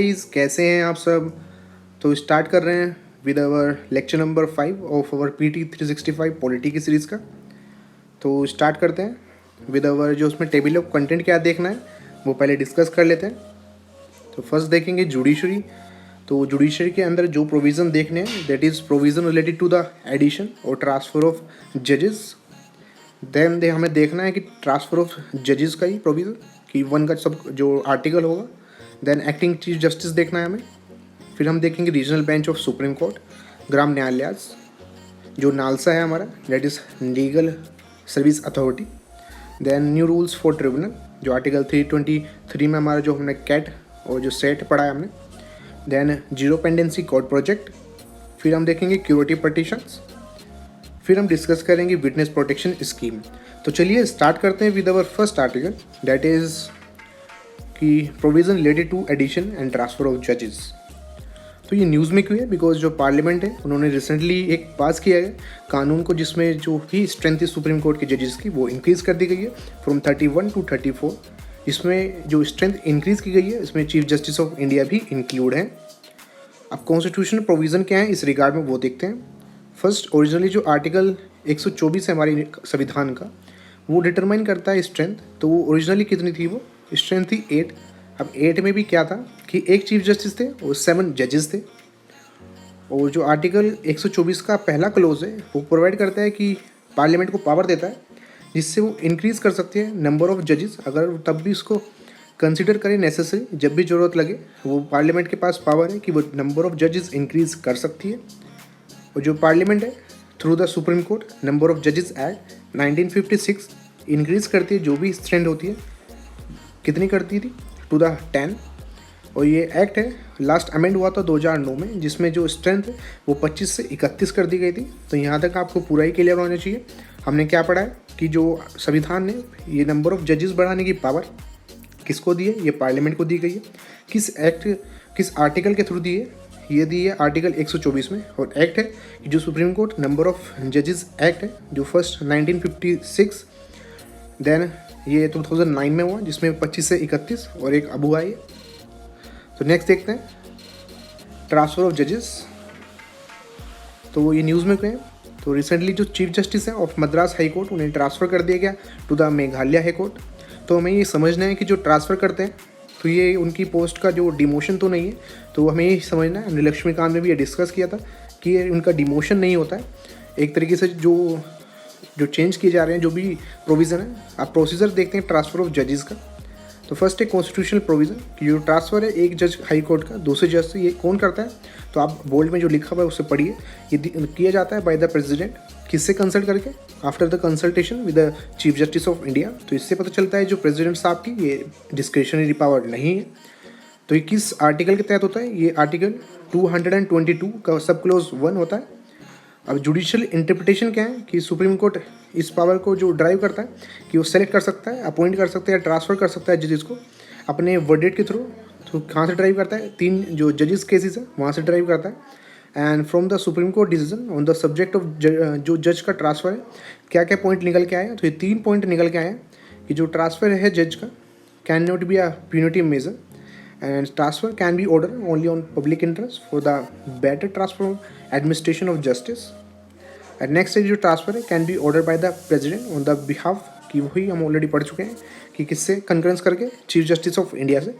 Guys कैसे हैं आप सब। तो स्टार्ट कर रहे हैं with our lecture number 5 of our PT 365 polity की सीरीज़ का। तो स्टार्ट करते हैं विद आवर जो उसमें टेबल ऑफ कंटेंट क्या देखना है वो पहले डिस्कस कर लेते हैं। तो फर्स्ट देखेंगे जुडिशरी। तो जुडिशरी के अंदर जो प्रोविज़न देखने हैं that is provision related to the addition और ट्रांसफ़र ऑफ जजेस। देन हमें देखना है कि ट्रांसफ़र ऑफ जजेस का ही प्रोविज़न कि वन का सब जो आर्टिकल होगा। देन एक्टिंग चीफ जस्टिस देखना है हमें। फिर हम देखेंगे regional bench of supreme court, ग्राम न्यायालयास, जो नालसा है हमारा that is legal service authority. Then new rules for tribunal जो आर्टिकल 323 में हमारा जो हमने कैट और जो सेट पढ़ा है हमने। Than zero pendency court project. फिर हम देखेंगे क्यूरेटिव पटिशंस। फिर हम डिस्कस करेंगे विटनेस प्रोटेक्शन स्कीम। तो चलिए स्टार्ट करते हैं with our first article that is कि provision related to addition and transfer of जजेस। तो ये न्यूज़ में क्यों है? बिकॉज जो पार्लियामेंट है उन्होंने रिसेंटली एक पास किया है कानून को जिसमें जो भी स्ट्रेंथ है सुप्रीम कोर्ट के जजेस की वो इंक्रीज़ कर दी गई है फ्रॉम 31 टू 34। इसमें जो स्ट्रेंथ इंक्रीज़ की गई है इसमें चीफ जस्टिस ऑफ इंडिया भी इंक्लूड है। अब कॉन्स्टिट्यूशनल प्रोविज़न क्या है इस रिगार्ड में वो देखते हैं। फर्स्ट ओरिजिनली जो आर्टिकल 124 है हमारे संविधान का वो डिटरमाइन करता है स्ट्रेंथ। तो वो ओरिजिनली कितनी थी? वो स्ट्रेंथ थी 8। अब 8 में भी क्या था कि एक चीफ जस्टिस थे और 7 जजेस थे। और जो आर्टिकल 124 का पहला क्लोज है वो प्रोवाइड करता है कि पार्लियामेंट को पावर देता है जिससे वो इंक्रीज़ कर सकते हैं नंबर ऑफ जजेस अगर तब भी उसको कंसिडर करें नेसेसरी, जब भी ज़रूरत लगे वो पार्लियामेंट के पास पावर है कि वो नंबर ऑफ जजेस इंक्रीज़ कर सकती है। और जो पार्लियामेंट है through the supreme court number of जजेस एक्ट 1956 इंक्रीज़ करती है जो भी स्ट्रेंथ होती है। कितनी करती थी? To the 10। और ये एक्ट है लास्ट अमेंड हुआ था 2009 में जिसमें जो स्ट्रेंथ है वो 25 से 31 कर दी गई थी। तो यहाँ तक आपको पूरा ही क्लियर होना चाहिए। हमने क्या पढ़ा है कि जो संविधान ने ये नंबर ऑफ जजेस बढ़ाने की पावर किसको दी है? ये पार्लियामेंट को दी गई है। किस एक्ट किस आर्टिकल के थ्रू दी है? ये दी है आर्टिकल 124 में। और एक्ट है कि जो सुप्रीम कोर्ट नंबर ऑफ जजेस एक्ट है जो फर्स्ट 1956 देन ये 2009 में हुआ जिसमें 25 से 31 और एक अब हुआ है। तो नेक्स्ट देखते हैं ट्रांसफ़र ऑफ जजेस। तो ये न्यूज़ में क्या है? तो रिसेंटली जो चीफ जस्टिस हैं ऑफ मद्रास हाई कोर्ट उन्हें ट्रांसफ़र कर दिया गया to the Meghalaya high court. तो हमें ये समझना है कि जो ट्रांसफ़र करते हैं तो ये उनकी पोस्ट का जो डिमोशन तो नहीं है। तो हमें ये समझना है, हमने लक्ष्मीकांत में भी ये डिस्कस किया था कि ये उनका डिमोशन नहीं होता है। एक तरीके से जो चेंज किए जा रहे हैं जो भी प्रोविज़न है। आप प्रोसीजर देखते हैं ट्रांसफ़र ऑफ जजेस का। तो फर्स्ट है कॉन्स्टिट्यूशनल प्रोविज़न कि जो ट्रांसफ़र है एक जज हाई कोर्ट का दूसरे जज से, ये कौन करता है? तो आप बोल्ड में जो लिखा हुआ है उससे पढ़िए। ये किया जाता है बाय द प्रेसिडेंट। किससे कंसल्ट करके? After the consultation with the chief justice of India. तो इससे पता चलता है जो प्रेसिडेंट साहब की ये डिस्क्रिशनरी पावर नहीं है। तो ये किस आर्टिकल के तहत होता है? ये आर्टिकल 222 का सब क्लोज 1 होता है। अब जुडिशियल इंटरप्रिटेशन क्या है कि सुप्रीम कोर्ट इस पावर को जो ड्राइव करता है कि वो सेलेक्ट कर सकता है, अपॉइंट कर सकता है, ट्रांसफ़र कर सकता है जजेस को अपने वर्डिक्ट के थ्रू। तो कहाँ से ड्राइव करता है? 3 जो जजेस केसेस है वहाँ से ड्राइव करता है। And from the supreme court decision on the subject of जो जज का ट्रांसफ़र है क्या क्या पॉइंट निकल के आए हैं? तो ये 3 पॉइंट निकल के आए हैं कि जो ट्रांसफ़र है जज का can not be a punitive measure and transfer can be ordered only on public interest for the better transfer of administration of justice. And next है जो ट्रांसफ़र है can be order by the president on the behalf कि वही हम already पढ़ चुके हैं कि किससे कंकरेंस करके चीफ जस्टिस ऑफ इंडिया से।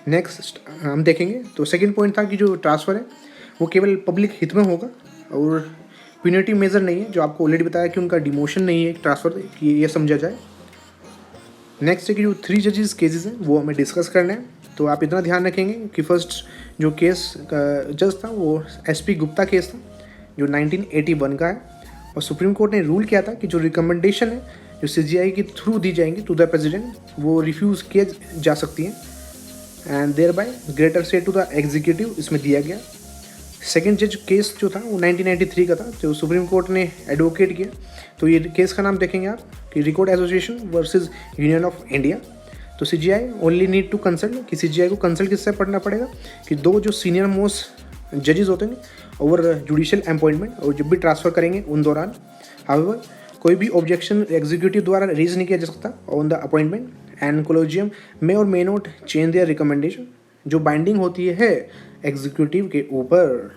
नेक्स्ट हम देखेंगे तो सेकंड पॉइंट था कि जो ट्रांसफ़र है वो केवल पब्लिक हित में होगा और प्यूनिटिव मेजर नहीं है, जो आपको ऑलरेडी बताया कि उनका डिमोशन नहीं है ट्रांसफ़र कि ये समझा जाए। नेक्स्ट है कि जो 3 जजेस केसेस हैं वो हमें डिस्कस करना है। तो आप इतना ध्यान रखेंगे कि फर्स्ट जो केस का जज था वो SP गुप्ता केस था जो 1981 का है। और सुप्रीम कोर्ट ने रूल किया था कि जो रिकमेंडेशन है जो CJI के थ्रू दी जाएंगी टू द प्रेसिडेंट वो रिफ्यूज़ किए जा सकती हैं एंड देयर बाय ग्रेटर से टू द एग्जीक्यूटिव इसमें दिया गया। सेकेंड जज केस जो था वो 1993 का था जो सुप्रीम कोर्ट ने एडवोकेट किया। तो ये केस का नाम देखेंगे आप कि record association versus union of India. तो CJI only need to consult कि CJI को कंसल्ट किससे पढ़ना पड़ेगा कि 2 जो सीनियर मोस्ट जजेस होते हैं ओवर जुडिशियल अपॉइंटमेंट और जब भी ट्रांसफ़र करेंगे उन दौरान हाउएवर कोई भी ऑब्जेक्शन एग्जीक्यूटिव द्वारा रेज नहीं किया जा सकता on the appointment and collegium may और may not change their recommendation जो बाइंडिंग होती है एग्जीक्यूटिव के ऊपर।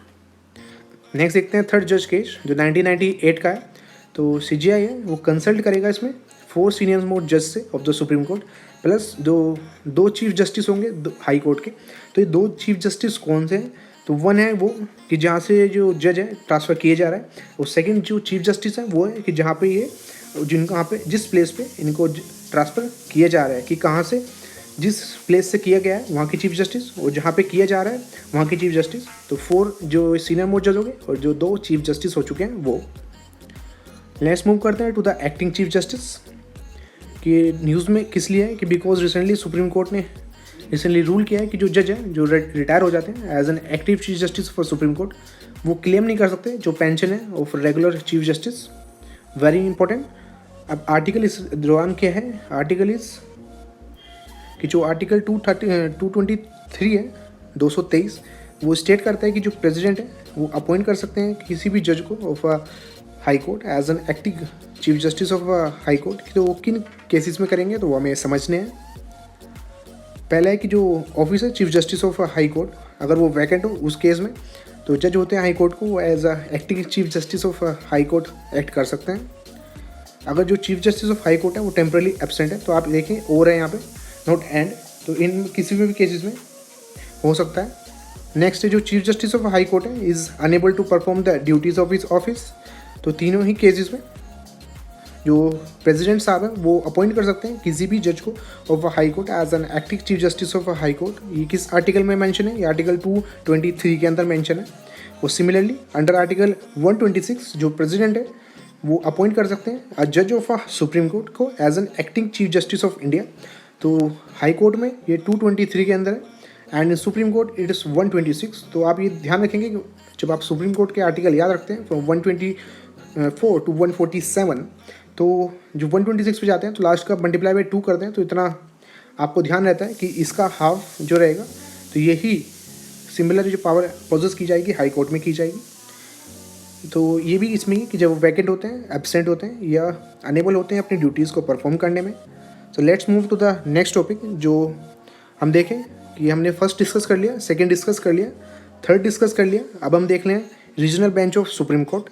नेक्स्ट देखते हैं थर्ड जज केस जो 1998 का है। तो सीजीआई है वो कंसल्ट करेगा इसमें 4 सीनियर मोस्ट जज से of the supreme court plus दो चीफ जस्टिस होंगे हाई कोर्ट के। तो ये 2 चीफ जस्टिस कौन से हैं? तो वन है वो कि जहाँ से जो जज है ट्रांसफ़र किए जा रहा है, और सेकंड जो चीफ जस्टिस है वो है कि जहाँ पे ये जिस प्लेस पे इनको ट्रांसफ़र किया जा रहा है, कि कहाँ से जिस प्लेस से किया गया है वहाँ की चीफ जस्टिस, और जहाँ पे किया जा रहा है वहाँ की चीफ जस्टिस। तो 4 जो सीनियर मोस्ट जज हो गए और जो 2 चीफ जस्टिस हो चुके हैं वो। लेट्स मूव करते हैं to the acting chief justice. कि न्यूज़ में किस लिए है कि बिकॉज रिसेंटली सुप्रीम कोर्ट ने रिसेंटली रूल किया है कि जो जज है जो रिटायर हो जाते हैं as an active chief justice for supreme court, वो क्लेम नहीं कर सकते जो पेंशन है of regular chief justice. Very important. अब आर्टिकल इस दौरान क्या है, आर्टिकल इस कि जो आर्टिकल 223 है 223 वो स्टेट करता है कि जो प्रेसिडेंट है वो अपॉइंट कर सकते हैं किसी भी जज को of high court as an acting chief justice of high court. तो वो किन केसेस में करेंगे तो वो हमें समझने हैं। पहला है कि जो ऑफिस है chief justice of high court, अगर वो वैकेंट हो उस केस में तो जज होते हैं हाई कोर्ट को वो as a acting chief justice of high court act कर सकते हैं। अगर जो chief justice of high court है वो टेम्परली एब्सेंट है तो आप देखें और है यहाँ पे नॉट एंड, तो इन किसी भी केसेस में हो सकता है। नेक्स्ट है जो chief justice of high court है is unable to perform the duties of his office. तो तीनों ही केसेस में जो प्रेसिडेंट साहब हैं वो अपॉइंट कर सकते हैं किसी भी जज को of a high court as an acting chief justice of a high court. ये किस आर्टिकल में मेंशन है? ये आर्टिकल 223 के अंदर मेंशन है। और सिमिलरली अंडर आर्टिकल 126 जो प्रेसिडेंट है वो अपॉइंट कर सकते हैं अ जज ऑफ अ सुप्रीम कोर्ट को as an acting chief justice of India. तो हाई कोर्ट में ये 223 के अंदर है and supreme court it is 126। तो आप ये ध्यान रखेंगे कि जब आप सुप्रीम कोर्ट के आर्टिकल याद रखते हैं फ्रॉम 124 टू 147, तो जो 126 पे जाते हैं तो लास्ट का मल्टीप्लाई बाई 2 करते हैं, तो इतना आपको ध्यान रहता है कि इसका हाफ जो रहेगा तो यही सिमिलर जो पावर पोजेस की जाएगी हाई कोर्ट में की जाएगी। तो ये भी इसमें ही कि जब वो वैकेंट होते हैं, एब्सेंट होते हैं या अनेबल होते हैं अपनी ड्यूटीज़ को परफॉर्म करने में। तो let's move to the next topic जो हम देखें कि हमने फर्स्ट डिस्कस कर लिया, सेकेंड डिस्कस कर लिया, थर्ड डिस्कस कर लिया। अब हम देख लें regional bench of supreme court.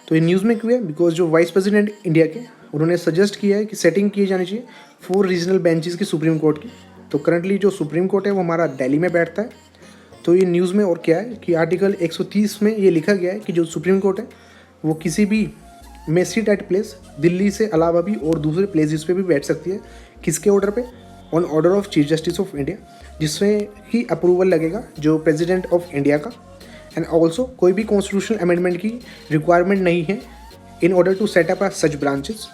तो ये न्यूज़ में क्यों है? बिकॉज जो वाइस प्रेसिडेंट इंडिया के उन्होंने सजेस्ट किया है कि सेटिंग की जानी चाहिए 4 रीजनल बेंचेस की सुप्रीम कोर्ट की। तो करंटली जो सुप्रीम कोर्ट है वो हमारा दिल्ली में बैठता है। तो ये न्यूज़ में और क्या है कि आर्टिकल 130 में ये लिखा गया है कि जो सुप्रीम कोर्ट है वो किसी भी में सीट एट प्लेस दिल्ली से अलावा भी और दूसरे प्लेसेस पे भी बैठ सकती है। किसके ऑर्डर पे? On order of chief justice of India, जिसमें ही अप्रूवल लगेगा जो प्रेसिडेंट ऑफ इंडिया का। एंड ऑल्सो कोई भी कॉन्स्टिट्यूशनल अमेंडमेंट की रिक्वायरमेंट नहीं है in order to set up such branches.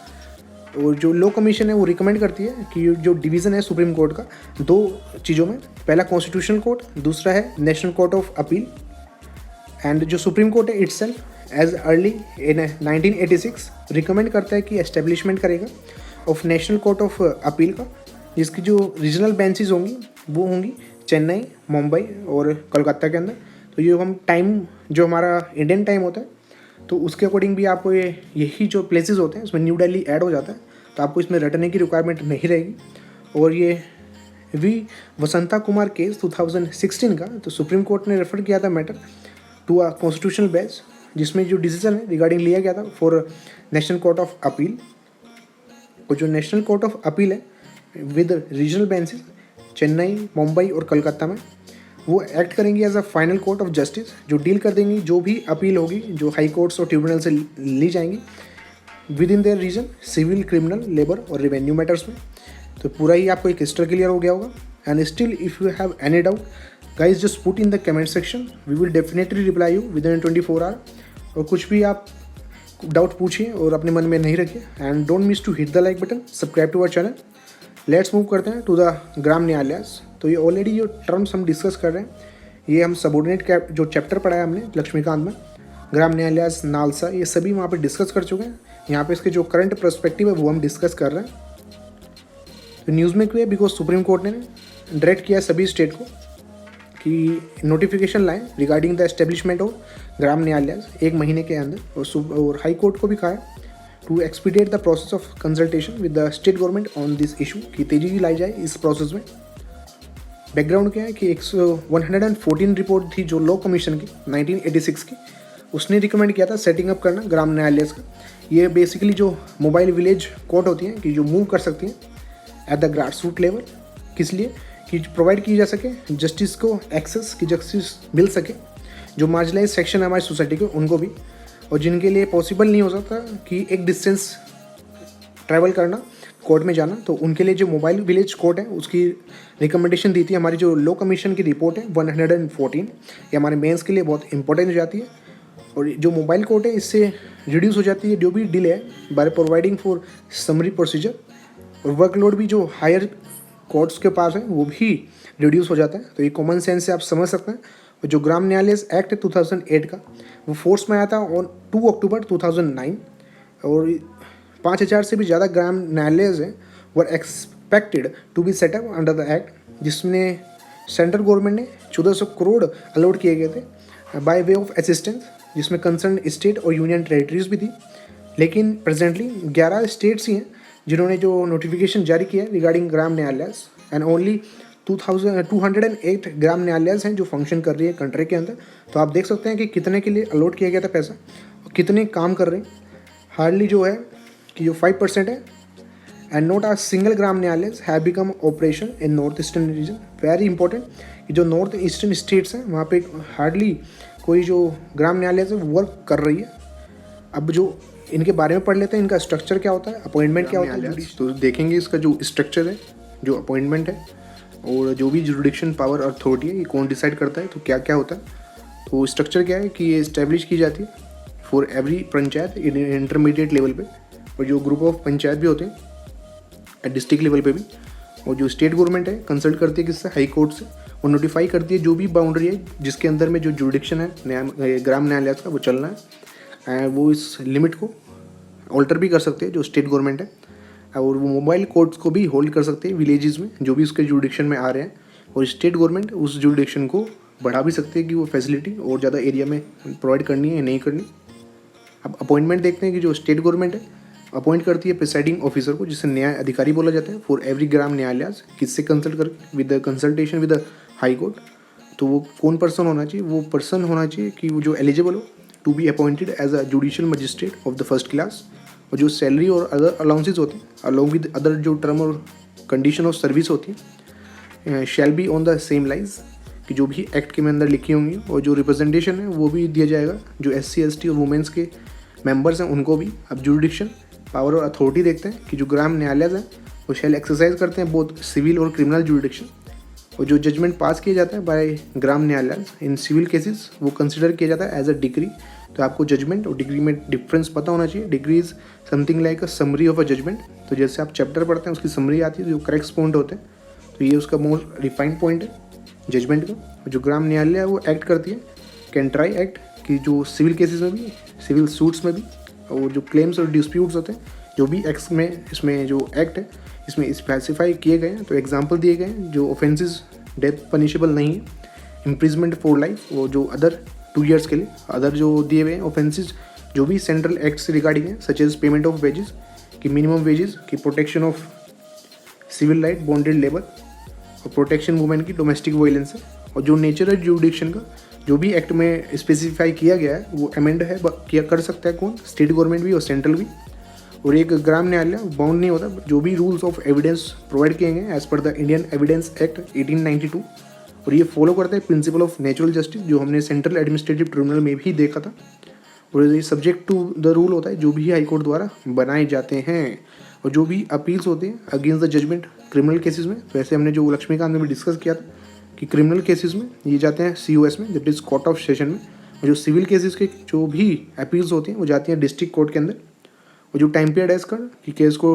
और जो लॉ कमीशन है वो रिकमेंड करती है कि जो डिवीज़न है सुप्रीम कोर्ट का 2 चीज़ों में, पहला कॉन्स्टिट्यूशनल कोर्ट, दूसरा है national court of appeal. And जो सुप्रीम कोर्ट है itself as early in 1986 recommend करता है कि एस्टेब्लिशमेंट करेगा of national court of appeal का, जिसकी जो रीजनल बेंचेस होंगी वो होंगी चेन्नई, मुंबई और कोलकाता के अंदर। तो ये हम टाइम जो हमारा इंडियन टाइम होता है तो उसके अकॉर्डिंग भी आपको यही जो प्लेसेस होते हैं उसमें न्यू दिल्ली ऐड हो जाता है, तो आपको इसमें रटने की रिक्वायरमेंट नहीं रहेगी। और ये वी वसंता कुमार केस 2016 का, तो सुप्रीम कोर्ट ने रेफर किया था matter to a constitutional bench, जिसमें जो डिसीजन है रिगार्डिंग लिया गया था for national court of appeal. और जो नेशनल कोर्ट ऑफ अपील है with regional benches Chennai, Mumbai और कलकत्ता में, वो एक्ट करेंगी as a final court of justice, जो डील कर देंगी जो भी अपील होगी जो हाई कोर्ट्स और ट्रिब्यूनल से ली जाएंगी within their region, civil, criminal, labour और रेवेन्यू मैटर्स में। तो पूरा ही आपको एक क्रिस्टल क्लियर हो गया होगा। And still if you have any doubt guys just put in the comment section, we will definitely reply you within 24 hour. और कुछ भी आप डाउट पूछिए और अपने मन में नहीं रखिए। And don't miss to hit the like button, subscribe to our channel. Let's move करते हैं टू द ग्राम न्यायालय। तो ये ऑलरेडी जो टर्म्स हम डिस्कस कर रहे हैं ये हम सबऑर्डिनेट जो चैप्टर पढ़ा है हमने लक्ष्मीकांत में, ग्राम न्यायालय, नालसा, ये सभी वहाँ पे डिस्कस कर चुके हैं। यहाँ पे इसके जो करंट पर्सपेक्टिव है वो हम डिस्कस कर रहे हैं। तो न्यूज़ में क्यों है? बिकॉज सुप्रीम कोर्ट ने डायरेक्ट किया सभी स्टेट को कि नोटिफिकेशन लाएं regarding the establishment of gram न्यायालय 1 महीने के अंदर। और हाई कोर्ट को भी कहा है to expedite the process of consultation with the state government on this issue, कि तेजी लाई जाए इस प्रोसेस में। बैकग्राउंड क्या है कि 114 रिपोर्ट थी जो लॉ कमीशन की 1986 की, उसने रिकमेंड किया था सेटिंग अप करना ग्राम न्यायालय का। ये बेसिकली जो मोबाइल विलेज कोर्ट होती हैं कि जो मूव कर सकती हैं at the grass root level, किस लिए कि प्रोवाइड की जा सके जस्टिस को एक्सेस, की जस्टिस मिल सके जो मार्जिनलाइज सेक्शन है हमारी सोसाइटी के उनको भी, और जिनके लिए पॉसिबल नहीं हो सकता कि एक डिस्टेंस ट्रैवल करना कोर्ट में जाना, तो उनके लिए जो मोबाइल विलेज कोर्ट है उसकी रिकमेंडेशन दी थी हमारी जो लॉ कमीशन की रिपोर्ट है 114। ये हमारे मेंस के लिए बहुत इंपॉर्टेंट हो जाती है। और जो मोबाइल कोर्ट है इससे रिड्यूस हो जाती है जो भी डिले है by providing for summary procedure, और वर्कलोड भी जो हायर कोर्ट्स के पास है वो भी रिड्यूस हो जाता है। तो ये कॉमन सेंस से आप समझ सकते हैं। और जो ग्राम न्यायालय एक्ट 2008 का वो फोर्स में आया था ऑन 2 अक्टूबर 2009, और 5000 से भी ज़्यादा ग्राम न्यायालय हैं were expected to be set up under the act, जिसमें सेंट्रल गवर्नमेंट ने 1400 करोड़ अलॉट किए गए थे बाय वे ऑफ असिस्टेंस, जिसमें कंसर्न स्टेट और यूनियन टेरिटरीज भी थी। लेकिन प्रेजेंटली 11 स्टेट्स ही हैं जिन्होंने जो नोटिफिकेशन जारी किया है रिगार्डिंग ग्राम न्यायालय, एंड ओनली 208 ग्राम न्यायालय हैं जो फंक्शन कर रही है कंट्री के अंदर। तो आप देख सकते हैं कि कितने के लिए अलॉट किया गया था पैसा और कितने काम कर रहे हैं। हार्डली जो है कि जो 5% है, एंड नॉट आ सिंगल ग्राम न्यायालय have become operation in north eastern region. Very important कि जो नॉर्थ ईस्टर्न स्टेट्स हैं वहाँ पे हार्डली कोई जो ग्राम न्यायालय है वो वर्क कर रही है। अब जो इनके बारे में पढ़ लेते हैं, इनका स्ट्रक्चर क्या होता है, अपॉइंटमेंट क्या होता है, तो देखेंगे इसका जो स्ट्रक्चर है, जो अपॉइंटमेंट है और जो भी जुरिडिक्शन पावर अथॉरिटी है ये कौन डिसाइड करता है, तो क्या क्या होता है। तो स्ट्रक्चर क्या है कि ये इस्टेब्लिश की जाती है for every panchayat intermediate level पे, और जो ग्रुप ऑफ पंचायत भी होते हैं डिस्ट्रिक्ट लेवल पे भी। और जो स्टेट गवर्नमेंट है कंसल्ट करती है किससे, हाई कोर्ट से, और नोटिफाई करती है जो भी बाउंड्री है जिसके अंदर में जो जुरिडिक्शन है ग्राम न्यायालय का वो चलना है। वो इस लिमिट को ऑल्टर भी कर सकते हैं जो स्टेट गवर्नमेंट है, और वो मोबाइल कोर्ट्स को भी होल्ड कर सकते हैं विलेजेस में जो भी उसके जुरिडिक्शन में आ रहे हैं, और स्टेट गवर्नमेंट उस जुरिडिक्शन को बढ़ा भी सकते हैं कि वो फैसिलिटी और ज़्यादा एरिया में प्रोवाइड करनी है या नहीं करनी। अब अपॉइंटमेंट देखते हैं कि जो स्टेट गवर्नमेंट है अपॉइंट करती है प्रिसाइडिंग ऑफिसर को, जिसे न्याय अधिकारी बोला जाता है फॉर एवरी ग्राम न्यायालय। किससे कंसल्ट करके, with the consultation with the high court. तो वो कौन पर्सन होना चाहिए, वो पर्सन होना चाहिए कि वो जो एलिजिबल हो to be appointed as a judicial magistrate of the first class, और जो सैलरी और अदर अलाउंसेज होते हैं अलॉन्ग विद अदर जो टर्म और कंडीशन ऑफ सर्विस होती है shall be on the same lines कि जो भी एक्ट के में अंदर लिखी होंगी, और जो रिप्रेजेंटेशन है वो भी दिया जाएगा जो SC ST और वुमेंस के मेंबर्स हैं उनको भी। अब जुरिडिक्शन पावर और अथॉरिटी देखते हैं कि जो ग्राम न्यायालय हैं वो शैल एक्सरसाइज करते हैं बोथ सिविल और क्रिमिनल जुरिडिक्शन, और जो जजमेंट पास किया जाता है बाय ग्राम न्यायालय इन सिविल केसेस वो कंसिडर किया जाता है एज अ डिग्री। तो आपको जजमेंट और डिग्री में डिफरेंस पता होना चाहिए। Decree is something like a summary of a judgment. तो जैसे आप चैप्टर पढ़ते हैं उसकी समरी आती है जो करेक्ट पॉइंट होते हैं, तो ये उसका मोस्ट रिफाइंड पॉइंट है जजमेंट का। जो ग्राम न्यायालय है वो एक्ट करती है कैन ट्राई एक्ट कि जो सिविल केसेस में भी, सिविल सूट्स में भी, और जो क्लेम्स और डिस्प्यूट्स होते हैं जो भी एक्ट में इसमें जो एक्ट है इसमें स्पेसिफाई किए गए हैं। तो एग्जाम्पल दिए गए हैं जो ऑफेंसेस डेथ पनिशेबल नहीं है, इम्प्रिजमेंट फॉर लाइफ, और जो अदर 2 years के लिए अदर जो दिए हुए हैं ऑफेंसेस जो भी सेंट्रल एक्ट से रिगार्डिंग है, such as payment of wages की मिनिमम वेजेस की, protection of civil right bonded labour, और प्रोटेक्शन वुमेन की डोमेस्टिक वायलेंस है। और जो नेचर है जुरिडिक्शन का जो भी एक्ट में स्पेसिफाई किया गया है वो अमेंड है किया कर सकता है कौन, स्टेट गवर्नमेंट भी और सेंट्रल भी। और एक ग्राम न्यायालय बाउंड नहीं होता, जो भी रूल्स ऑफ एविडेंस प्रोवाइड किए गए as per the Indian evidence act 1892, और ये फॉलो करता है प्रिंसिपल ऑफ नेचुरल जस्टिस जो हमने सेंट्रल एडमिनिस्ट्रेटिव ट्रिब्यूनल में भी देखा था। और ये सब्जेक्ट टू द रूल होता है जो भी हाई कोर्ट द्वारा बनाए जाते हैं, और जो भी अपील्स होते हैं against the judgment criminal cases में। तो ऐसे हमने जो लक्ष्मीकांत में भी डिस्कस किया था कि क्रिमिनल केसेस में ये जाते हैं COS में, that is court of session में, और जो सिविल केसेस के जो भी अपील्स होती हैं वो जाती हैं डिस्ट्रिक्ट कोर्ट के अंदर। और जो टाइम पीरियड है इसका कि केस को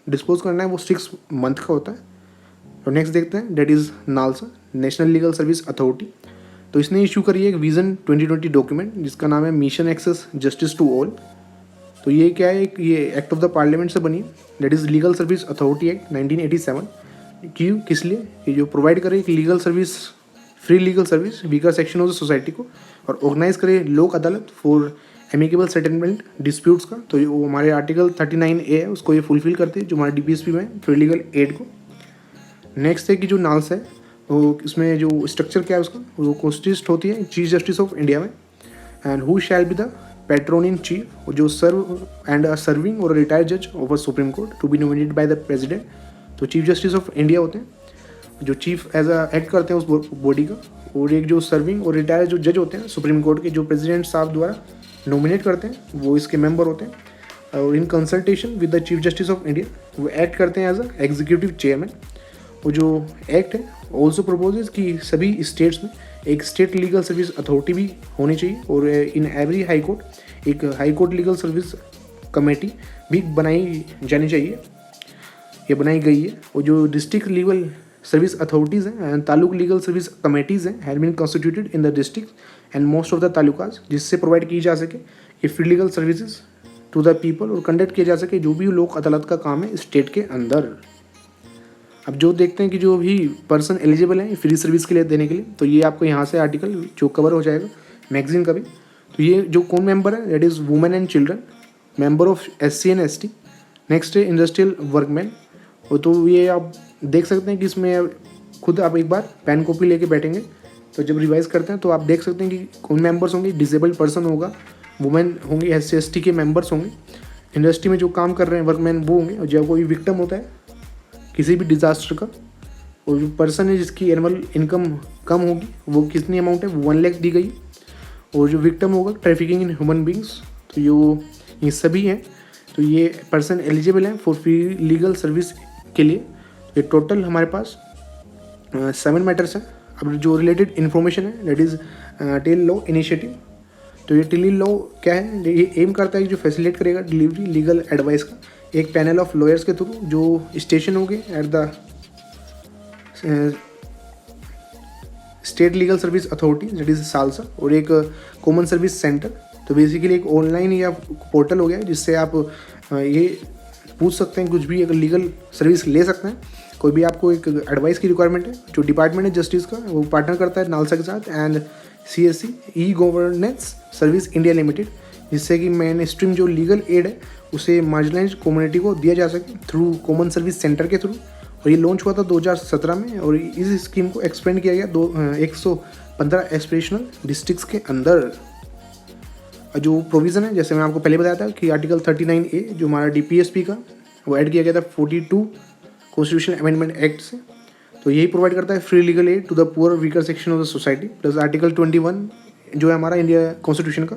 डिस्पोज करना है वो 6 month का होता है। और नेक्स्ट देखते हैं that is NALSA, national legal service authority. तो इसने इशू करी है एक विजन 2020 डॉक्यूमेंट जिसका नाम है mission access justice to all. तो ये क्या है, ये एक्ट ऑफ द पार्लियामेंट से बनी है, that is legal service authority act 1987। क्यों, किस लिए, ये जो प्रोवाइड करे एक legal service, free legal service weaker section of the society को, और ऑर्गेनाइज करे लोक अदालत फॉर एमिकेबल सेटलमेंट डिस्प्यूट्स का। तो वो हमारे आर्टिकल 39A है उसको ये फुलफिल करते हैं जो हमारे DPSP में फ्री लीगल एड को। नेक्स्ट है कि जो नालसा है तो इसमें जो स्ट्रक्चर क्या है उसका, वो कॉन्स्टिट्यूट होती है चीफ जस्टिस ऑफ इंडिया में, and who shall be the patron in chief, जो सर्व एंड अ सर्विंग और रिटायर्ड जज of a supreme court to be nominated by the president. तो चीफ जस्टिस ऑफ इंडिया होते हैं जो chief as a act करते हैं उस बॉडी का, और एक जो सर्विंग और रिटायर्ड जो जज होते हैं सुप्रीम कोर्ट के, जो प्रेसिडेंट साहब द्वारा नॉमिनेट करते हैं, वो इसके मेंबर होते हैं। और in consultation with the chief justice of India वो एक्ट करते हैं एज अ एग्जीक्यूटिव चेयरमैन। वो जो एक्ट है ऑल्सो प्रपोजेज कि सभी स्टेट्स में एक स्टेट लीगल सर्विस अथॉरिटी भी होनी चाहिए, और इन एवरी हाई कोर्ट एक high court legal service committee भी बनाई जानी चाहिए, ये बनाई गई है। और जो डिस्ट्रिक्ट लीगल सर्विस अथॉरिटीज़ हैं and taluk legal service committees हैं have been constituted in the district and most of the talukas, जिससे प्रोवाइड की जा सके ये free legal services to the people, और कंडक्ट किया जा सके जो भी लोक अदालत का काम है स्टेट के अंदर। अब जो देखते हैं कि जो भी पर्सन एलिजिबल हैं फ्री सर्विस के लिए देने के लिए, तो ये आपको यहाँ से आर्टिकल जो कवर हो जाएगा मैगजीन का भी। तो ये जो कौन मेंबर है, that is women and children, member of SC and ST। Next है इंडस्ट्रियल वर्कमैन। और तो ये आप देख सकते हैं कि इसमें खुद आप एक बार पेन कॉपी लेके बैठेंगे तो जब रिवाइज करते हैं तो आप देख सकते हैं कि कौन मेंबर्स होंगे। डिसेबल्ड पर्सन होगा, वुमेन होंगी, SC ST के मेंबर्स होंगे, इंडस्ट्री में जो काम कर रहे हैं वर्कमैन वो होंगे, और जब कोई विक्टिम होता है किसी भी डिज़ास्टर का, और जो पर्सन है जिसकी एनुअल इनकम कम होगी वो कितनी अमाउंट है, 1 लाख दी गई। और जो विक्टिम होगा ट्रैफिकिंग इन ह्यूमन बींग्स, तो ये सभी हैं, तो ये पर्सन एलिजिबल हैं फॉर फ्री लीगल सर्विस के लिए। ये टोटल हमारे पास 7 मैटर्स हैं। अब जो रिलेटेड इन्फॉर्मेशन है that is tele law initiative. तो ये टेली लॉ क्या है, ये एम करता है कि जो फैसिलिटेट करेगा डिलीवरी लीगल एडवाइस का एक पैनल ऑफ लॉयर्स के थ्रू जो स्टेशन होंगे at the state legal service authority that is salsa, और एक कॉमन सर्विस सेंटर। तो बेसिकली एक ऑनलाइन या पोर्टल हो गया है जिससे आप ये पूछ सकते हैं कुछ भी, अगर लीगल सर्विस ले सकते हैं। कोई भी आपको एक एडवाइस की रिक्वायरमेंट है, जो डिपार्टमेंट है जस्टिस का वो पार्टनर करता है नालसा के साथ and CSC e governance service India limited, जिससे कि मेन स्ट्रीम जो लीगल एड है उसे मार्जिनलाइज्ड कम्युनिटी को दिया जा सके थ्रू कॉमन सर्विस सेंटर के थ्रू। और ये लॉन्च हुआ था 2017 में, और इस स्कीम को एक्सपेंड किया गया 115 एस्पिरेशनल डिस्ट्रिक्ट्स के अंदर। जो प्रोविज़न है जैसे मैं आपको पहले बताया था कि आर्टिकल 39A जो हमारा DPSP का वो ऐड किया गया था 42 कॉन्स्टिट्यूशन अमेंडमेंट एक्ट से। तो यही प्रोवाइड करता है free legal aid to the poor weaker section of the society. Plus article 21 जो है हमारा इंडिया कॉन्स्टिट्यूशन का,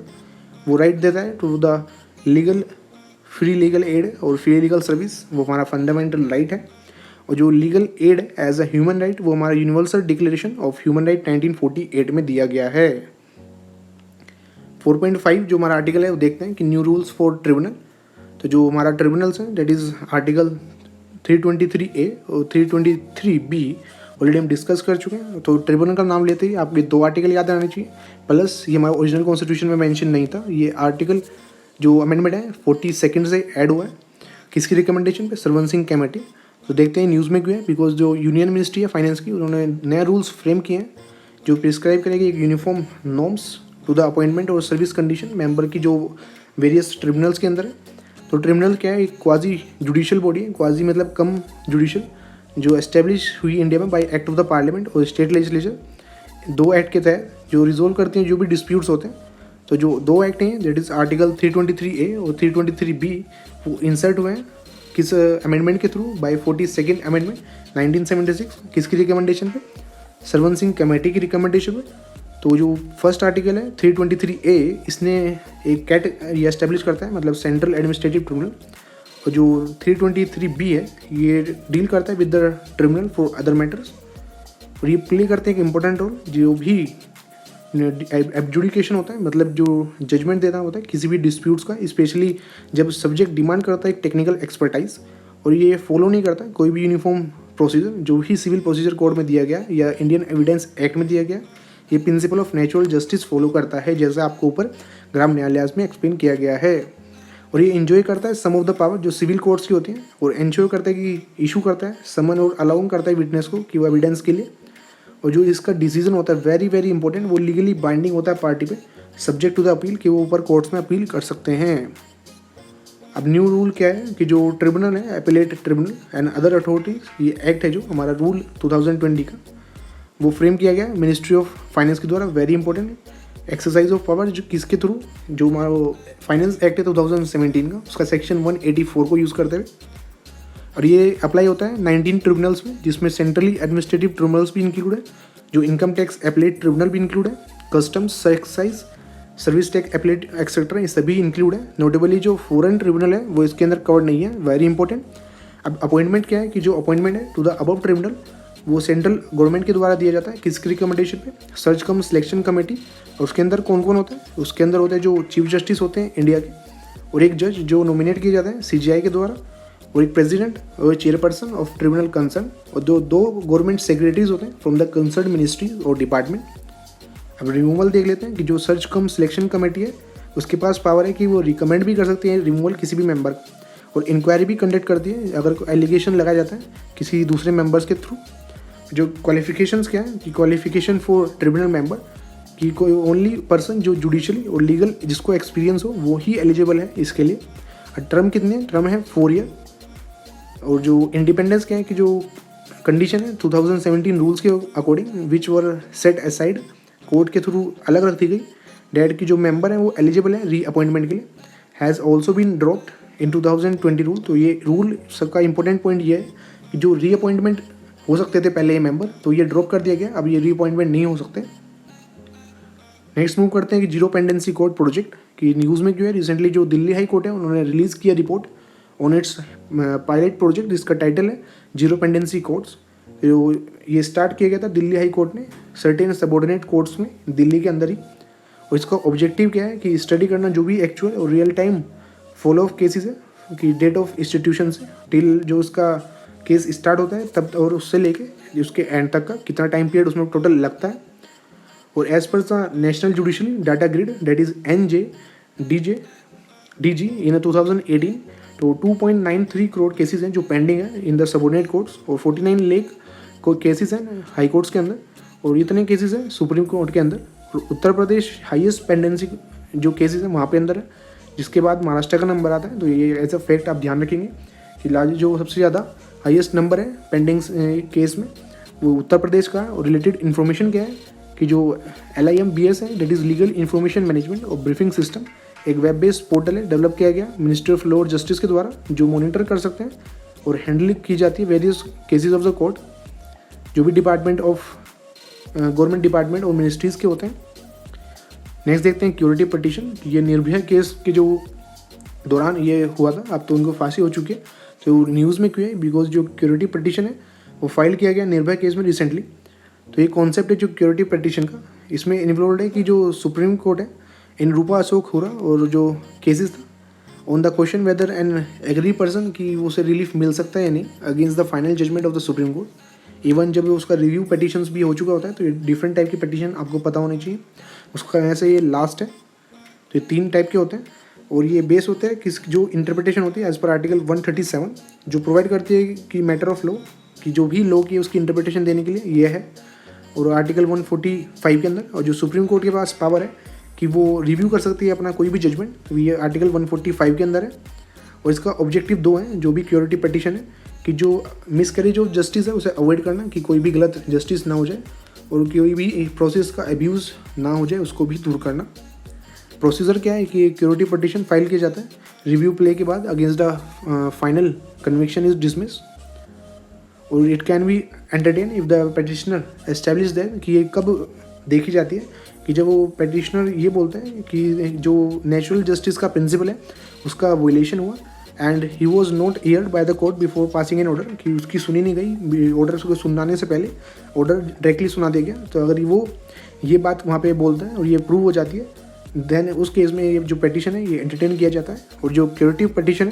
वो राइट देता है to the legal free legal aid और फ्री लीगल सर्विस, वो हमारा फंडामेंटल राइट है। और जो legal aid as a human right वो हमारा universal declaration of human right 1948 में दिया गया है। 4.5 जो हमारा आर्टिकल है वो देखते हैं कि न्यू रूल्स फॉर ट्रिब्यूनल। तो जो हमारा ट्रिब्यूनल्स हैं दैट इज़ आर्टिकल 323A और 323B ऑलरेडी हम डिस्कस कर चुके हैं। तो ट्रिब्यूनल का नाम लेते ही आपके 2 आर्टिकल याद आने चाहिए, प्लस ये हमारा ओरिजिनल कॉन्स्टिट्यूशन में मेंशन नहीं था। ये आर्टिकल जो अमेंडमेंट है 42 से ऐड हुआ है, किसकी रिकमेंडेशन पे, सरवन सिंह कमेटी। तो देखते हैं न्यूज़ में क्यों है, बिकॉज जो यूनियन मिनिस्ट्री है फाइनेंस की, उन्होंने नए रूल्स फ्रेम किए हैं जो प्रिस्क्राइब करेगी एक uniform norms to the appointment और सर्विस कंडीशन मेंबर की जो वेरियस ट्रिब्यूनल्स के अंदर है। तो ट्रिब्यूनल क्या है, एक क्वाजी जुडिशियल बॉडी है, क्वाजी मतलब कम जुडिशियल, जो एस्टेब्लिश हुई इंडिया में bye act of the parliament और स्टेट लेजिस्लेचर। 2 एक्ट के तहत जो रिजोल्व करती हैं जो भी डिस्प्यूट्स होते हैं। तो जो 2 एक्ट हैं दैट इज़ आर्टिकल 323A और 323B वो इंसर्ट हुए हैं किस अमेंडमेंट के थ्रू, बाय 42nd अमेंडमेंट 1976। किसकी रिकमेंडेशन पे, सरवन सिंह कमेटी की रिकमेंडेशन पे। तो जो फर्स्ट आर्टिकल है 323A इसने एक कैट ये एस्टेब्लिश करता है, मतलब सेंट्रल एडमिनिस्ट्रेटिव ट्रिब्यूनल। और जो 323B है ये डील करता है with the tribunal for other matters, और ये प्ले करते हैं एक इंपॉर्टेंट रोल। जो भी एडजुडिकेशन होता है, मतलब जो जजमेंट देना होता है किसी भी डिस्प्यूट्स का, स्पेशली जब सब्जेक्ट डिमांड करता है एक टेक्निकल एक्सपर्टाइज, और ये फॉलो नहीं करता कोई भी यूनिफॉर्म प्रोसीजर जो भी सिविल प्रोसीजर कोड में दिया गया या इंडियन एविडेंस एक्ट में दिया गया। ये principle of natural justice follow करता है, जैसा आपको ऊपर ग्राम न्यायालय में एक्सप्लेन किया गया है। और ये एंजॉय करता है सम ऑफ द पावर जो सिविल कोर्ट्स की होती हैं, और एंश्योर करता है कि इशू करता है समन और अलाउंग करता है विटनेस को कि वो एविडेंस के लिए। और जो इसका डिसीजन होता है वेरी वेरी इंपॉर्टेंट, वो लीगली बाइंडिंग होता है पार्टी पे, सब्जेक्ट टू द अपील, कि वो ऊपर कोर्ट्स में अपील कर सकते हैं। अब न्यू रूल क्या है कि जो ट्रिब्यूनल है, appellate tribunal and other authorities, ये एक्ट है जो हमारा रूल 2020 का, वो फ्रेम किया गया मिनिस्ट्री ऑफ फाइनेंस के द्वारा। Very important exercise of power जो किसके थ्रू, जो हमारा फाइनेंस एक्ट है 2017 का, उसका सेक्शन 184 को यूज़ करते हुए। और ये अप्लाई होता है 19 ट्रिब्यूनल्स में, जिसमें सेंट्रली एडमिनिस्ट्रेटिव ट्रिब्यूनल्स भी इंक्लूड है, जो इनकम टैक्स एपलेट ट्रिब्यूनल भी इंक्लूड है, customs, excise, service tax appellate etcetera, ये सभी इंक्लूड है। नोटेबली जो फॉरेन ट्रिब्यूनल है वो इसके अंदर कवर्ड नहीं है। Very important. अब अपॉइंटमेंट क्या है कि जो अपॉइंटमेंट है टू द अबव ट्रिब्यूनल वो सेंट्रल गवर्नमेंट के द्वारा दिया जाता है। किसकी रिकमेंडेशन पे? सर्च कम सिलेक्शन कमेटी। और उसके अंदर कौन कौन होता है? उसके अंदर होते हैं जो चीफ जस्टिस होते हैं इंडिया के, और एक जज जो नॉमिनेट किए जाते हैं सीजीआई के द्वारा, और एक प्रेसिडेंट और चेयरपर्सन ऑफ ट्रिब्यूनल कंसर्न, और दो गवर्नमेंट सेक्रेटरीज होते हैं फ्रॉम द कंसर्न मिनिस्ट्री और डिपार्टमेंट। अब रिमूवल देख लेते हैं कि जो सर्च कम सिलेक्शन कमेटी है उसके पास पावर है कि वो रिकमेंड भी कर सकती है रिमूवल किसी भी मेंबर का, और इंक्वायरी भी कंडक्ट करती है अगर कोई एलिगेशन लगाया जाता है किसी दूसरे मेंबर्स के थ्रू। जो क्वालिफिकेशंस क्या है कि क्वालिफिकेशन फॉर ट्रिब्यूनल मेंबर कि कोई ओनली पर्सन जो जुडिशली और लीगल जिसको एक्सपीरियंस हो वो ही एलिजिबल है इसके लिए। टर्म कितने? टर्म है 4 ईयर। और जो इंडिपेंडेंस क्या है कि जो कंडीशन है 2017 रूल्स के अकॉर्डिंग विच वर सेट असाइड, कोर्ट के थ्रू अलग रख दी गई, डेट की जो मेंबर हैं वो एलिजिबल है री अपॉइंटमेंट के लिए, has also been dropped in 2020 rule. तो ये रूल सबका इंपॉर्टेंट पॉइंट ये है कि जो री अपॉइंटमेंट हो सकते थे पहले ये मेंबर, तो ये ड्रॉप कर दिया गया, अब ये री अपॉइंटमेंट नहीं हो सकते। नेक्स्ट मूव करते हैं कि जीरो पेंडेंसी कोर्ट प्रोजेक्ट की न्यूज़ में क्यों है। रिसेंटली जो दिल्ली हाई कोर्ट है उन्होंने रिलीज़ किया report on it's pilot project, जिसका टाइटल है जीरो पेंडेंसी कोर्ट्स। ये स्टार्ट किया गया था दिल्ली हाई कोर्ट ने सर्टेन सबऑर्डिनेट कोर्ट्स में दिल्ली के अंदर ही। और इसका ऑब्जेक्टिव क्या है कि स्टडी करना जो भी एक्चुअल और real time follow of cases है कि डेट ऑफ इंस्टीट्यूशन से टिल जो उसका केस स्टार्ट होता है तब, और उससे लेके उसके एंड तक का कितना टाइम पीरियड उसमें टोटल लगता है। और as per the national judiciary data grid that is NJDG in 2018, तो 2.93 करोड़ केसेस हैं जो पेंडिंग है इन द सबऑर्डिनेट कोर्ट्स, और 49 लाख को केसेस हैं हाई कोर्ट्स के अंदर, और इतने केसेस हैं सुप्रीम कोर्ट के अंदर। उत्तर प्रदेश हाईएस्ट पेंडेंसी जो केसेस हैं वहाँ पे अंदर है, जिसके बाद महाराष्ट्र का नंबर आता है। तो ये एज अ फैक्ट आप ध्यान रखेंगे कि लार्ज जो सबसे ज़्यादा हाईएस्ट नंबर है पेंडिंग केस में वो उत्तर प्रदेश का। और रिलेटेड इन्फॉर्मेशन क्या है कि जो LIMBS है that is legal information management और ब्रीफिंग सिस्टम, एक वेब बेस्ड पोर्टल है डेवलप किया गया मिनिस्ट्री ऑफ लॉ और जस्टिस के द्वारा, जो मॉनिटर कर सकते हैं और हैंडल की जाती है various cases of the court जो भी डिपार्टमेंट ऑफ गवर्नमेंट डिपार्टमेंट और मिनिस्ट्रीज के होते हैं। नेक्स्ट देखते हैं क्यूरिटी पटिशन। ये निर्भया केस के जो दौरान ये हुआ था, अब तो उनको फांसी हो चुकी है, तो न्यूज़ में क्यों है बिकॉज जो क्यूरिटी पटिशन है वो फाइल किया गया निर्भया केस में रिसेंटली। तो ये कॉन्सेप्ट है जो क्यूरिटी पटिशन का, इसमें इन्वॉल्व है कि जो सुप्रीम कोर्ट है इन रूपा अशोक हुरा और जो केसेस था on the question whether an aggrieved person कि उसे रिलीफ मिल सकता है या नहीं against the final judgment of the supreme court. Even जब उसका रिव्यू पटिशन्स भी हो चुका होता है तो ये डिफरेंट टाइप की पटिशन आपको पता होनी चाहिए, उसका ऐसे ये लास्ट है। तो ये 3 टाइप के होते हैं और ये बेस होते हैं किस जो इंटरप्रिटेशन होती है एज पर आर्टिकल 137 जो प्रोवाइड करती है कि मैटर ऑफ लॉ कि जो भी लॉ की है उसकी इंटरप्रिटेशन देने के लिए ये है, और आर्टिकल 145 के अंदर। और जो सुप्रीम कोर्ट के पास पावर है कि वो रिव्यू कर सकती है अपना कोई भी जजमेंट, ये आर्टिकल 145 के अंदर है। और इसका ऑब्जेक्टिव 2 है जो भी क्यूरिटी पटिशन है कि जो मिसकैरेज ऑफ जस्टिस है उसे अवॉइड करना, कि कोई भी गलत जस्टिस ना हो जाए और कोई भी प्रोसेस का अब्यूज़ ना हो जाए उसको भी दूर करना। प्रोसीजर क्या है कि क्यूरिटी पटिशन फाइल किया जाता है रिव्यू प्ले के बाद against the final conviction is dismiss, और it can be entertain if the petitioner establish that कि ये कब देखी जाती है कि जब वो पटिशनर ये बोलता है कि जो नेचुरल जस्टिस का प्रिंसिपल है उसका वोलेशन हुआ and he was not heard by the court before passing an order, कि उसकी सुनी नहीं गई, ऑर्डर को सुनाने से पहले ऑर्डर डायरेक्टली सुना दिया गया। तो अगर वो ये बात वहाँ पे बोलता है और ये प्रूव हो जाती है देन उस केस में ये जो पटिशन है ये एंटरटेन किया जाता है। और जो क्यूरेटिव पटिशन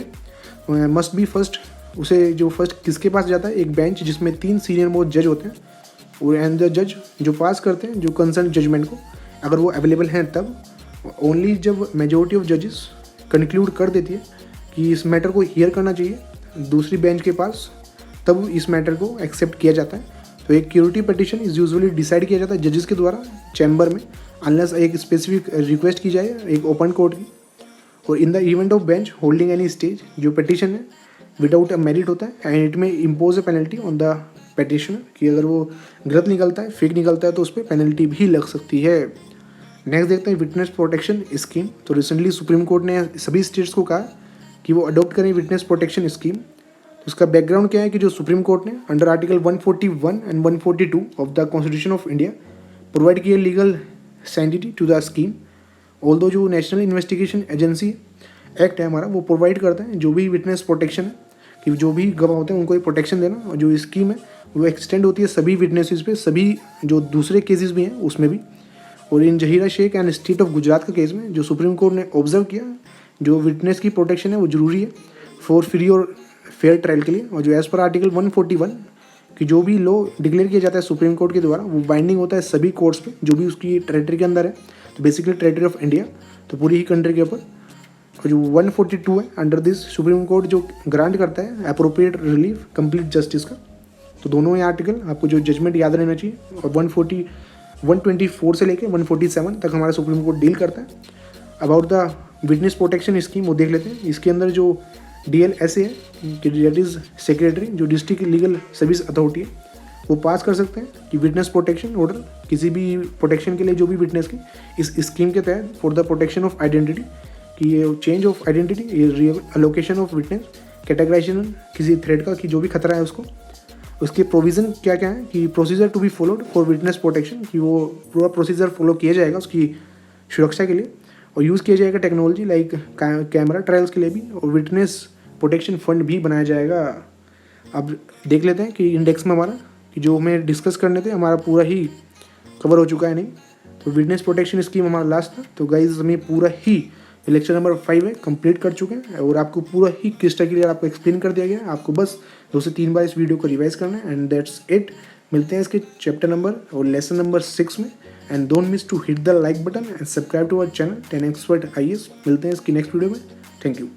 है मस्ट बी फर्स्ट, उसे जो फर्स्ट किसके पास जाता है, एक बेंच जिसमें 3 सीनियर मोस्ट जज होते हैं, और एंड द जज जो पास करते हैं जो कंसर्न जजमेंट को, अगर वो अवेलेबल हैं तब ओनली जब मेजोरिटी ऑफ जजेस कंक्लूड कर देती है कि इस मैटर को हियर करना चाहिए दूसरी बेंच के पास, तब इस मैटर को एक्सेप्ट किया जाता है। तो एक cruelty petition is usually decide किया जाता है जजेस के द्वारा चैम्बर में, अनलेस एक स्पेसिफिक रिक्वेस्ट की जाए एक ओपन कोर्ट की। और in the event of bench holding any stage जो पटिशन है विदाउट अ मेरिट होता है एंड इट में impose a penalty on the petition कि अगर वो गलत निकलता है, फेक निकलता है तो उस पर पेनल्टी भी लग सकती है। नेक्स्ट देखते हैं विटनेस प्रोटेक्शन स्कीम। तो रिसेंटली सुप्रीम कोर्ट ने सभी स्टेट्स को कहा कि वो अडॉप्ट करें विटनेस प्रोटेक्शन स्कीम। तो उसका बैकग्राउंड क्या है कि जो सुप्रीम कोर्ट ने under article 141 and 142 of the constitution of India provide किया legal sanctity to the scheme. Although जो नेशनल इन्वेस्टिगेशन एजेंसी एक्ट है हमारा, वो प्रोवाइड करता है जो भी विटनेस प्रोटेक्शन है कि जो भी गवाह होते हैं उनको प्रोटेक्शन देना, और जो स्कीम है वो एक्सटेंड होती है सभी विटनेसेस पे, सभी जो दूसरे केसेस भी हैं उसमें भी। और in Zahira Sheikh and state of Gujarat का केस में जो सुप्रीम कोर्ट ने ऑब्जर्व किया, जो विटनेस की प्रोटेक्शन है वो जरूरी है फॉर फ्री और फेयर ट्रायल के लिए। और जो एज़ पर आर्टिकल 141 कि जो भी लॉ डिक्लेयर किया जाता है सुप्रीम कोर्ट के द्वारा वो बाइंडिंग होता है सभी कोर्ट्स पे जो भी उसकी टेरिटरी के अंदर है। तो बेसिकली टेरिटरी ऑफ इंडिया, तो पूरी ही कंट्री के ऊपर। और जो 142 है अंडर दिस सुप्रीम कोर्ट जो ग्रांट करता है अप्रोप्रिएट रिलीफ कंप्लीट जस्टिस का। तो दोनों ही आर्टिकल आपको जो जजमेंट याद रहना चाहिए। और 124 से लेके 147 तक हमारा सुप्रीम कोर्ट डील करता है about the witness protection scheme. वो देख लेते हैं। इसके अंदर जो DLSA है कि डेट इज़ सेक्रेटरी, जो डिस्ट्रिक्ट लीगल सर्विस अथॉरिटी है, वो पास कर सकते हैं कि विटनेस प्रोटेक्शन ऑर्डर किसी भी प्रोटेक्शन के लिए जो भी विटनेस की इस स्कीम के तहत for the protection of identity, कि ये चेंज ऑफ आइडेंटिटी, ये रीअलोकेशन ऑफ विटनेस, कैटेगराइजेशन किसी थ्रेड का कि जो भी खतरा है उसको, उसके प्रोविज़न क्या क्या है कि procedure to be followed for witness protection, कि वो पूरा प्रोसीजर फॉलो किया जाएगा उसकी सुरक्षा के लिए। और यूज़ किया जाएगा टेक्नोलॉजी लाइक कैमरा ट्रायल्स के लिए भी। और विटनेस प्रोटेक्शन फंड भी बनाया जाएगा। अब देख लेते हैं कि इंडेक्स में हमारा कि जो हमें डिस्कस करने थे हमारा पूरा ही कवर हो चुका है नहीं। तो विटनेस प्रोटेक्शन स्कीम हमारा लास्ट था। तो गाइज हमें पूरा ही लेक्चर नंबर 5 है कंप्लीट कर चुके हैं और आपको पूरा ही क्रिस्टल क्लियर आपको एक्सप्लेन कर दिया गया है। आपको बस 2 से 3 बार इस वीडियो को रिवाइज करना है एंड दैट्स इट। मिलते हैं इसके चैप्टर नंबर और लेसन नंबर 6 में। And don't miss to hit the like button and subscribe to our channel 10 expert IAS। मिलते हैं इसकी नेक्स्ट वीडियो में। Thank you.